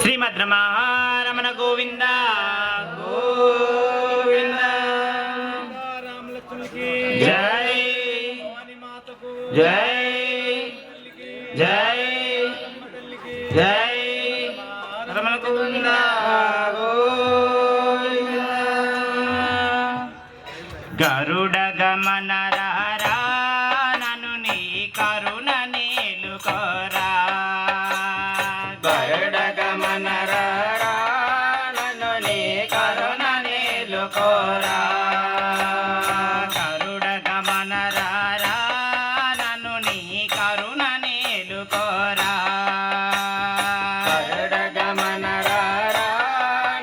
శ్రీమద్ రమణ గోవింద గోవింద జై జై జై జై రమణ గోవింద గోవింద. గరుడ గమన రారా నన్ను నీ కరుణ నేలుకోరా. గరుడ గమన రారా నన్ను నీ కరుణ నేలుకోరా. గరుడ గమన రారా నన్ను నీ కరుణ నేలుకోరా. గరుడ గమన రారా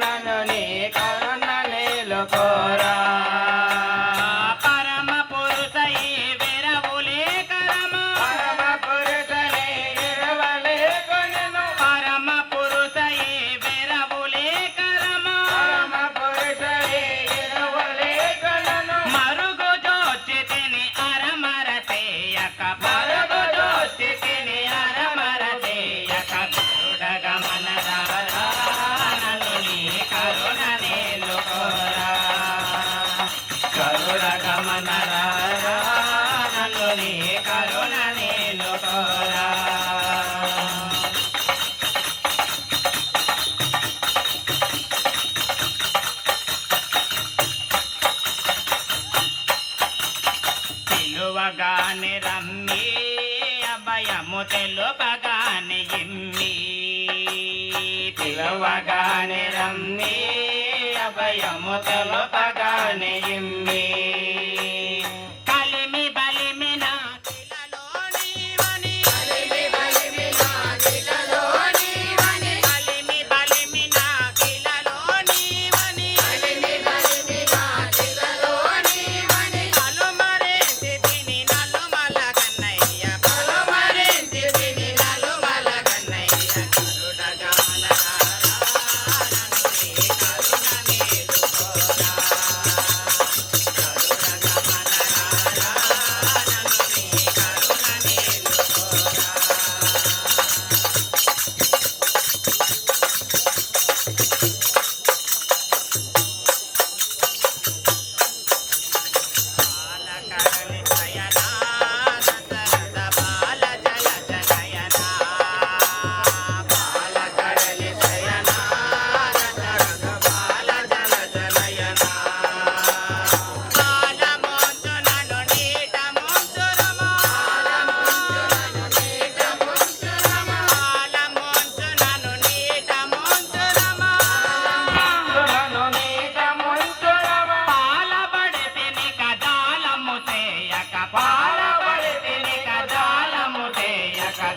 నన్ను నీ కరుణ నేలుకోరా. పిలువగానే రమ్మి అభయము తెలుపగానే ఇమ్మి. పిలువగానే రమ్మి అభయము తెలుపగానే ఇమ్మి. కలిమి బలిమి నా కిలలో నీవని. కలిమి బలిమి నా కిలలో నీవని. కలిమి బలిమి నా కిలలో నీవని. కలిమి బలిమి నా కిలలో నీవని. పలుమరేసి తిని నలుమల కన్నయ్య. పలుమరేసి తిని నలుమల కన్నయ్య.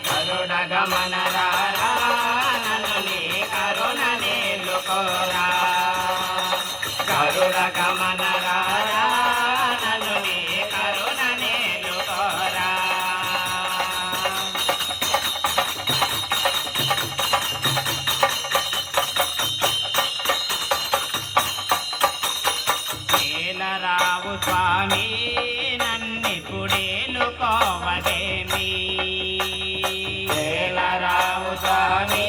గరుడ గమన రారా నన్ను నీ కరుణ నేలుకోరా. గరుడ గమన రారా నన్ను నీ కరుణ నేలుకోరా. ఏలరావు స్వామి నన్నిపుడేలుకోవదేమి. ఏలరావు స్వామి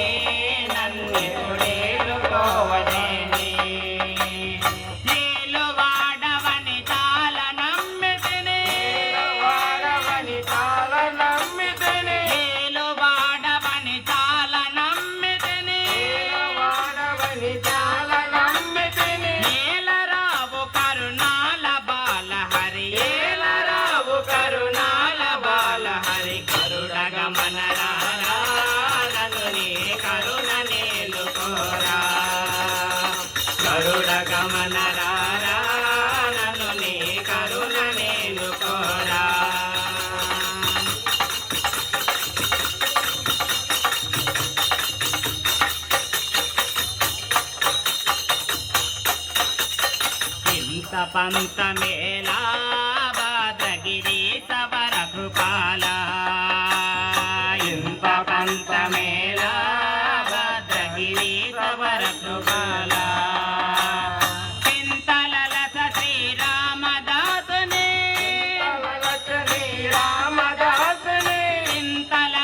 నన్నిపుడేలుకోవదేమి. ఏలువాడవని చాలా నమ్మితిని. ఏలువాడవని చాలా నమ్మితిని. ఏలువాడవని చాలా నమ్మితిని. ఏలువాడవని చాలా నమ్మితిని. ఏలరావు కరుణాల బాల హరి. ఏలరావు కరుణాల బాల హరి. గరుడ గమన రారా నన్ను నీ కరుణ నేలుకోరా. గరుడ గమన రారా నన్ను నీ కరుణ నేలుకోరా. ఇంత పంత మేళా భద్రగిరి సవర కృపాల. ఇంత పంత మేళా భద్రగిరి సవర కృపాల. చింతలలస శ్రీరామదాసుని. చింతలలస శ్రీరామదాసుని. చింతల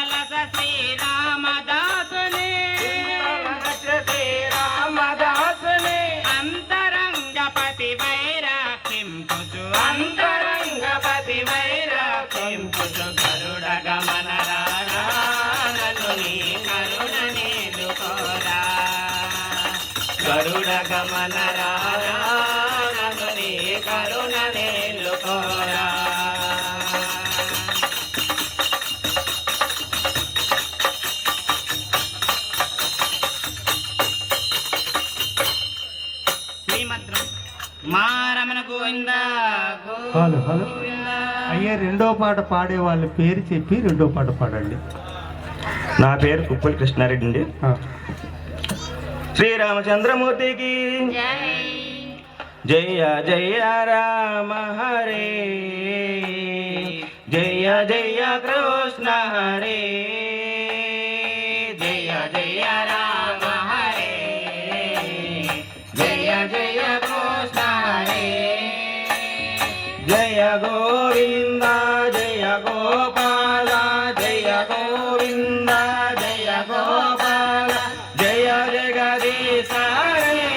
హలో హలో అయ్యా రెండో పాట పాడే వాళ్ళ పేరు చెప్పి రెండో పాట పాడండి. నా పేరు కుప్పలి కృష్ణారెడ్డి అండి. శ్రీరామచంద్రమూర్తికి జయ జయ రామ హరే, జయ జయ కృష్ణ హరే, జయ జయ రామ హరే, జయ జయ కృష్ణ హరే, జయ గోవింద జయ గోపాల, జయ గోవింద జయ గోపాల, జయ జగదీశ హరే,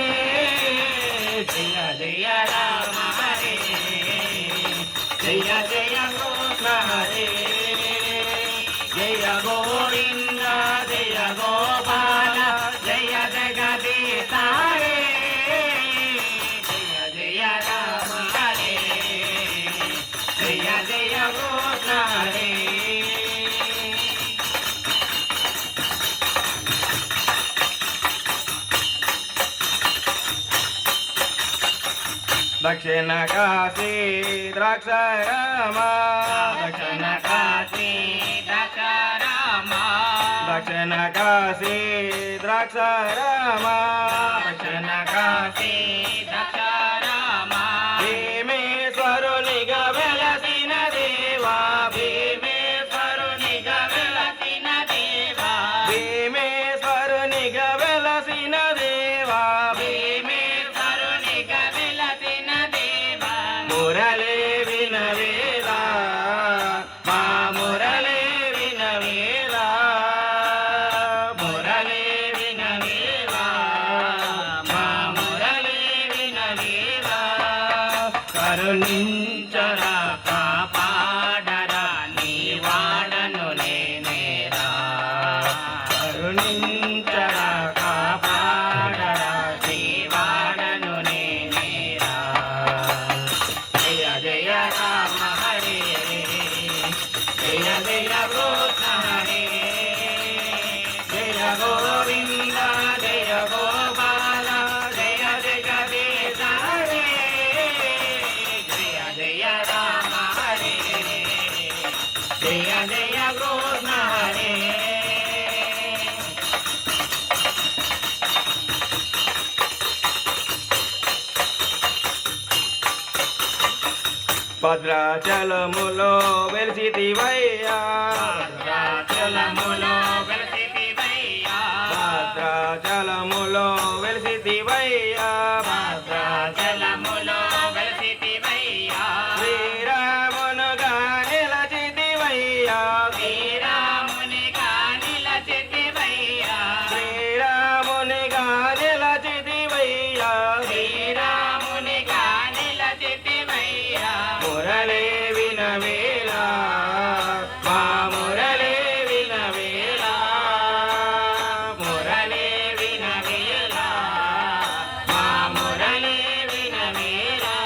జయ జయ రామ హరే, జయ జయ కృష్ణ హరే, జయ గోవింద జయ గోపాల, జయ జగదీశ హరే, జయ జయ రామ హరే, జయ జయ కృష్ణ హరే. దక్షిణ కాశీ ద్రాక్షారామ, దక్షిణ కాశీ దక్షరామ దక్షిణ కాశీ ద్రాక్షారామ, దక్షిణ కాశీ దక్షరామ భీమేశ్వరునిగా వెలసిన దేవా, భీమేశ్వరునిగా వెలసిన దేవా, భీమేశ్వరునిగా వెలసిన దేవా, భీమేశ్వరునిగా వెలసిన దేవా, మురళే వినవేలా, మా మురళే వినవేలా, మురళే వినవేలా, మా మురళే వినవేలా, కరుణించరా కాపాడరా నీ వాడను నేనేరా, కరుణించరా కాపాడరా, నీ వాడను నేనేరా. జయ జయ రామ హరే, జయ జయ కృష్ణ హరే, జయ గోవింద జయ గోపాల, జయ జగదీశ హరే, జయ జయ రామ హరే, జయ జయ కృష్ణ హరే. భద్రాచలములో వెలిసితివయ్యా, భద్రాచలములో వెలసితివయ్యా, భద్రాచలములో వెలిసితివయ్యా, భద్రాచలములో వెలసితివయ్యా, శ్రీరామునుగా నిలచితివయ్యా, శ్రీరామునిగా నిలచితివయ్యా, శ్రీరామునిగా నిలచితివయ్యా, శ్రీరామునిగా నిలచితివయ్యా, మురళే వినవేలా, మా మురళే వినవేలా, మురళే వినవేలా, మా మురళే వినవేలా,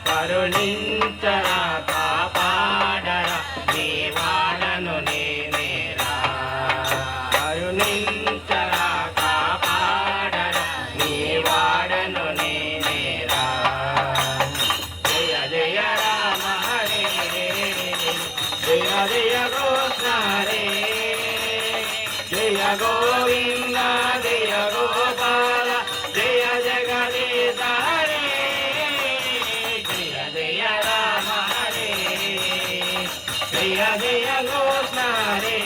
కరుణించరా కాపాడరా నీ వాడను నేనేరా, కరుణించరా కాపాడరా నీ వాడను నేనేరా. జయ జయ రామ హరే, జయ జయ కృష్ణ హరే, జయ గోవింద జయ గోపాల, జయ జగదీశ హరే, జయ జయ రామ హరే, జయ జయ కృష్ణ హరే.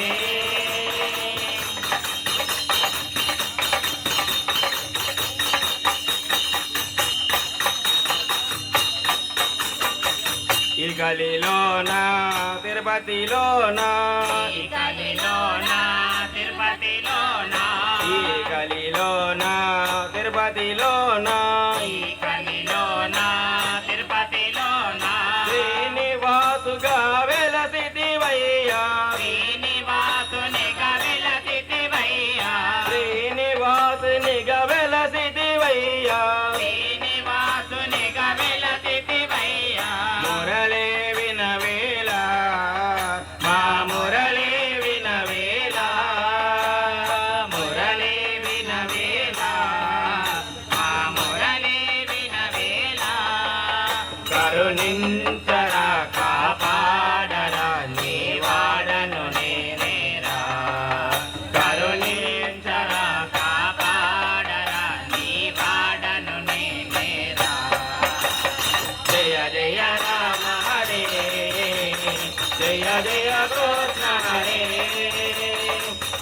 ఈ గలిలోన తిరుపతిలోన, ఈ కలిలోన తిరుపతిలోన, ఈ గలిలోన తిరుపతిలోన, ఈ కలిలోన తిరుపతిలోన, శ్రీనివాసుగా వెలసితివయ్యా, శ్రీనివాసునిగా వెలసితివయ్యా, శ్రీనివాసునిగా వెలసితివయ్యా, శ్రీనివాసునిగా వెలసితివయ్యా, మురళే వినవేలా, మా మురళే వినవేలా, మురళే వినవేలా, మా మురళే జయ కృష్ణ హరే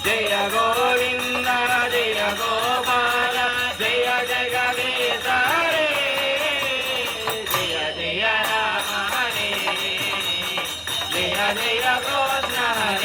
జయ గోవింద జయ గోపాల జయ జగదీశ హరే జయ జయ రామ హరే జయ జయ